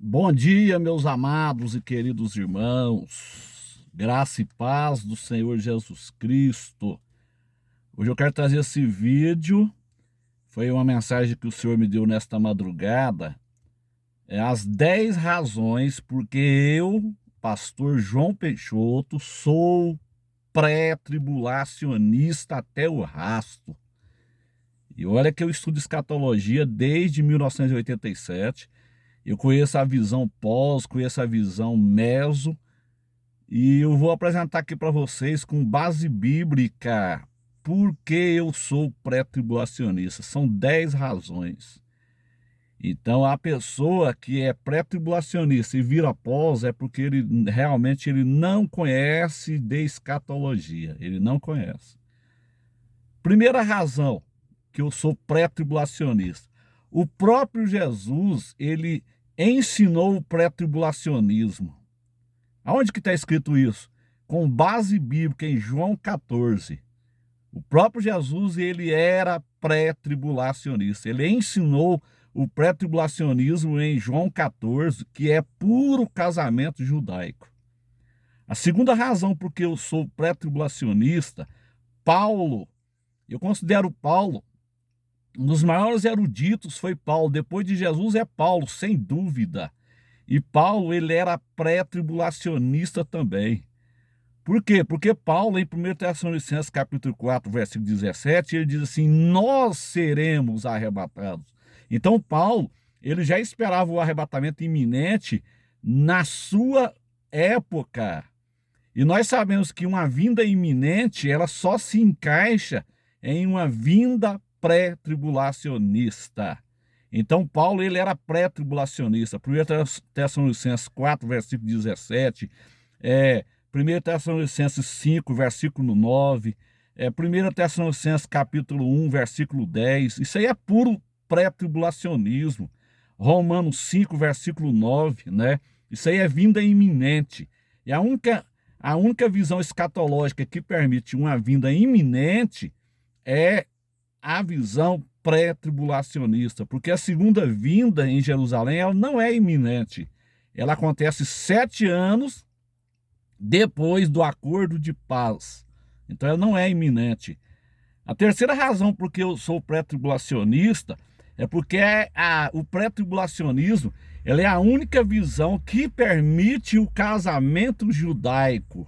Bom dia, meus amados e queridos irmãos. Graça e paz do Senhor Jesus Cristo. Hoje eu quero trazer esse vídeo. Foi uma mensagem que o Senhor me deu nesta madrugada. É as 10 razões porque eu, pastor João Peixoto, sou pré-tribulacionista até o rastro. E olha que eu estudo escatologia desde 1987. Eu conheço a visão pós, conheço a visão meso, e eu vou apresentar aqui para vocês com base bíblica por que eu sou pré-tribulacionista. São 10 razões. Então, a pessoa que é pré-tribulacionista e vira pós é porque ele realmente não conhece de escatologia. Ele não conhece. Primeira razão que eu sou pré-tribulacionista. O próprio Jesus, ele ensinou o pré-tribulacionismo. Aonde que está escrito isso? Com base bíblica em João 14. O próprio Jesus, ele era pré-tribulacionista. Ele ensinou o pré-tribulacionismo em João 14, que é puro casamento judaico. A segunda razão por que eu sou pré-tribulacionista, Paulo, eu considero Paulo um dos maiores eruditos. Foi Paulo. Depois de Jesus é Paulo, sem dúvida. E Paulo, ele era pré-tribulacionista também. Por quê? Porque Paulo, em 1 Tessalonicenses capítulo 4, versículo 17, ele diz assim: nós seremos arrebatados. Então Paulo, ele já esperava o arrebatamento iminente na sua época. E nós sabemos que uma vinda iminente, ela só se encaixa em uma vinda pré-tribulacionista. Então Paulo, ele era pré-tribulacionista. 1 Tessalonicenses 4, versículo 17, 1 Tessalonicenses 5, versículo 9, 1 Tessalonicenses capítulo 1, versículo 10. Isso aí é puro pré-tribulacionismo. Romanos 5, versículo 9, né? Isso aí é vinda iminente. E a única visão escatológica que permite uma vinda iminente é a visão pré-tribulacionista, porque a segunda vinda em Jerusalém, ela não é iminente. Ela acontece 7 anos depois do acordo de paz. Então ela não é iminente. A terceira razão por que eu sou pré-tribulacionista é porque o pré-tribulacionismo, ela é a única visão que permite o casamento judaico.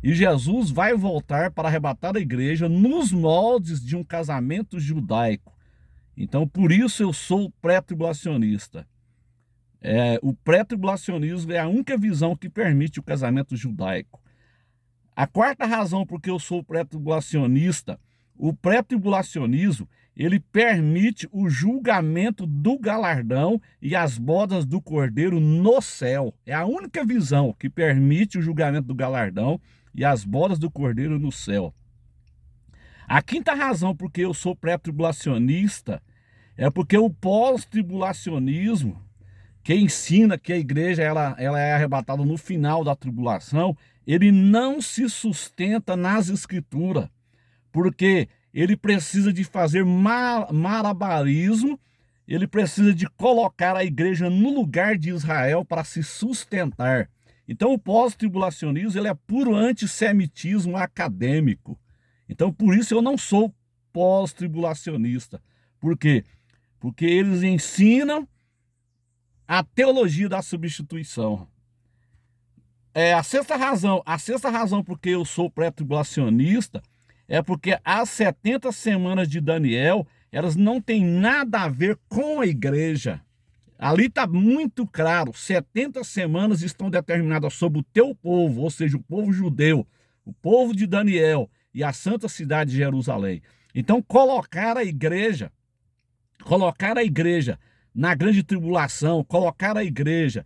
E Jesus vai voltar para arrebatar a igreja nos moldes de um casamento judaico. Então, por isso eu sou pré-tribulacionista. O pré-tribulacionismo é a única visão que permite o casamento judaico. A quarta razão por que eu sou pré-tribulacionista, o pré-tribulacionismo, ele permite o julgamento do galardão e as bodas do cordeiro no céu. É a única visão que permite o julgamento do galardão e as bodas do cordeiro no céu. A quinta razão por que eu sou pré-tribulacionista é porque o pós-tribulacionismo, que ensina que a igreja ela é arrebatada no final da tribulação, ele não se sustenta nas escrituras, porque ele precisa de fazer malabarismo, ele precisa de colocar a igreja no lugar de Israel para se sustentar. Então o pós-tribulacionismo, ele é puro antissemitismo acadêmico. Então por isso eu não sou pós-tribulacionista. Por quê? Porque eles ensinam a teologia da substituição. A sexta razão porque eu sou pré-tribulacionista é porque as 70 semanas de Daniel, elas não têm nada a ver com a igreja. Ali está muito claro, 70 semanas estão determinadas sobre o teu povo, ou seja, o povo judeu, o povo de Daniel e a santa cidade de Jerusalém. Então, colocar a igreja na grande tribulação, colocar a igreja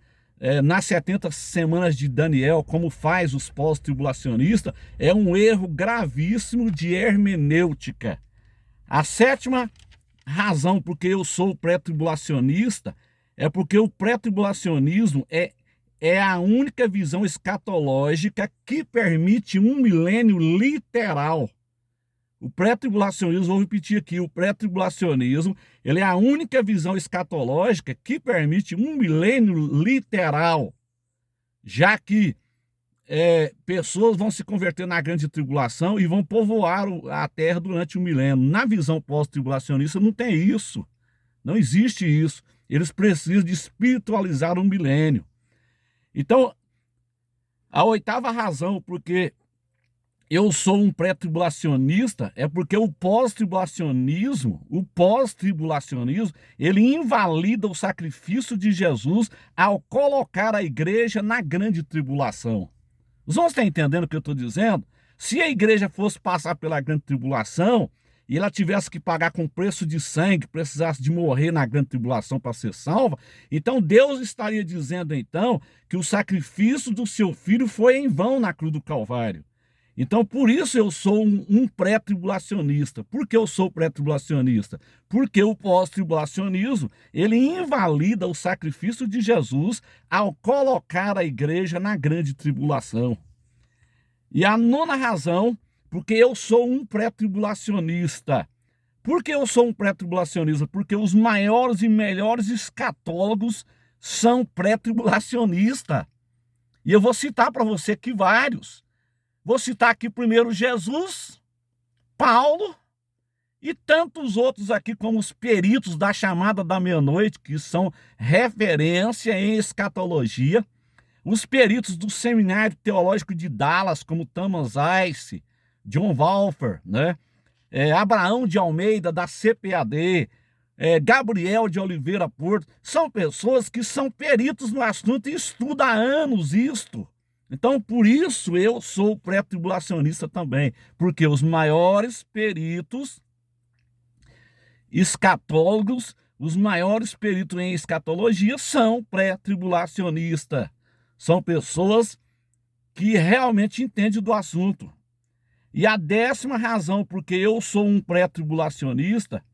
nas 70 semanas de Daniel, como faz os pós-tribulacionistas, é um erro gravíssimo de hermenêutica. A sétima razão porque eu sou pré-tribulacionista é porque o pré-tribulacionismo é a única visão escatológica que permite um milênio literal. O pré-tribulacionismo, vou repetir aqui, o pré-tribulacionismo, ele é a única visão escatológica que permite um milênio literal, já que pessoas vão se converter na grande tribulação e vão povoar a terra durante um milênio. Na visão pós-tribulacionista não tem isso, não existe isso. Eles precisam de espiritualizar um milênio. Então, a oitava razão porque eu sou um pré-tribulacionista é porque o pós-tribulacionismo, ele invalida o sacrifício de Jesus ao colocar a igreja na grande tribulação. Os irmãos estão entendendo o que eu estou dizendo? Se a igreja fosse passar pela grande tribulação e ela tivesse que pagar com preço de sangue, precisasse de morrer na grande tribulação para ser salva, então Deus estaria dizendo então que o sacrifício do seu filho foi em vão na cruz do Calvário. Então, por isso eu sou um pré-tribulacionista. Por que eu sou pré-tribulacionista? Porque o pós-tribulacionismo, ele invalida o sacrifício de Jesus ao colocar a igreja na grande tribulação. E a nona razão, porque eu sou um pré-tribulacionista. Por que eu sou um pré-tribulacionista? Porque os maiores e melhores escatólogos são pré-tribulacionistas. E eu vou citar para você aqui vários. Vou citar aqui primeiro Jesus, Paulo e tantos outros aqui como os peritos da chamada da meia-noite, que são referência em escatologia. Os peritos do Seminário Teológico de Dallas, como Thomas Ice, John Walfer, né? Abraão de Almeida, da CPAD, Gabriel de Oliveira Porto, são pessoas que são peritos no assunto e estudam há anos isto. Então, por isso eu sou pré-tribulacionista também, porque os maiores peritos escatólogos, os maiores peritos em escatologia são pré-tribulacionistas. São pessoas que realmente entendem do assunto. E a 10ª razão porque eu sou um pré-tribulacionista,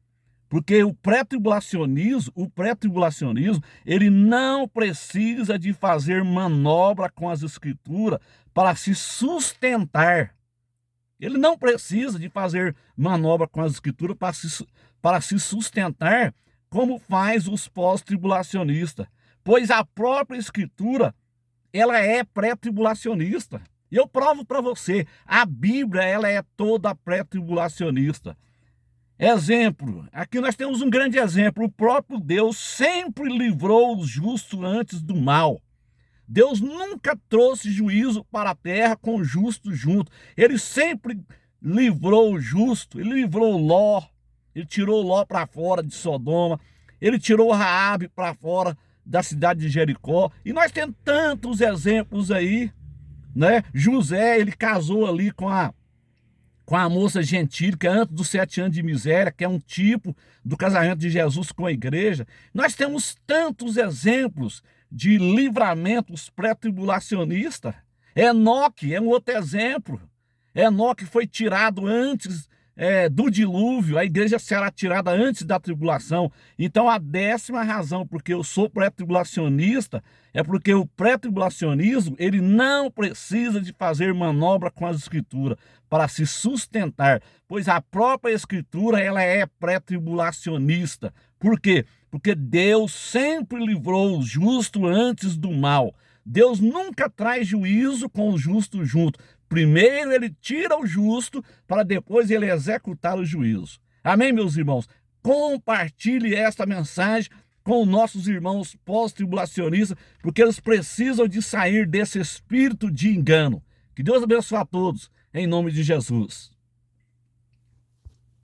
porque o pré-tribulacionismo, ele não precisa de fazer manobra com as escrituras para se sustentar. Ele não precisa de fazer manobra com as escrituras para se sustentar, como faz os pós-tribulacionistas. Pois a própria escritura, ela é pré-tribulacionista. E eu provo para você, a Bíblia, ela é toda pré-tribulacionista. Exemplo, aqui nós temos um grande exemplo. O próprio Deus sempre livrou os justos antes do mal. Deus nunca trouxe juízo para a terra com o justo junto. Ele sempre livrou o justo. Ele livrou Ló. Ele tirou Ló para fora de Sodoma. Ele tirou Raabe para fora da cidade de Jericó. E nós temos tantos exemplos aí, né? José, ele casou ali com a moça gentílica antes dos 7 anos de miséria, que é um tipo do casamento de Jesus com a igreja. Nós temos tantos exemplos de livramentos pré-tribulacionistas. Enoque é um outro exemplo. Enoque foi tirado antes do dilúvio, a igreja será tirada antes da tribulação. Então a 10ª razão porque eu sou pré-tribulacionista é porque o pré-tribulacionismo, ele não precisa de fazer manobra com as escrituras para se sustentar, pois a própria escritura, ela é pré-tribulacionista. Por quê? Porque Deus sempre livrou o justo antes do mal. Deus nunca traz juízo com o justo junto. Primeiro ele tira o justo para depois ele executar o juízo. Amém, meus irmãos? Compartilhe esta mensagem com nossos irmãos pós-tribulacionistas, porque eles precisam de sair desse espírito de engano. Que Deus abençoe a todos, em nome de Jesus.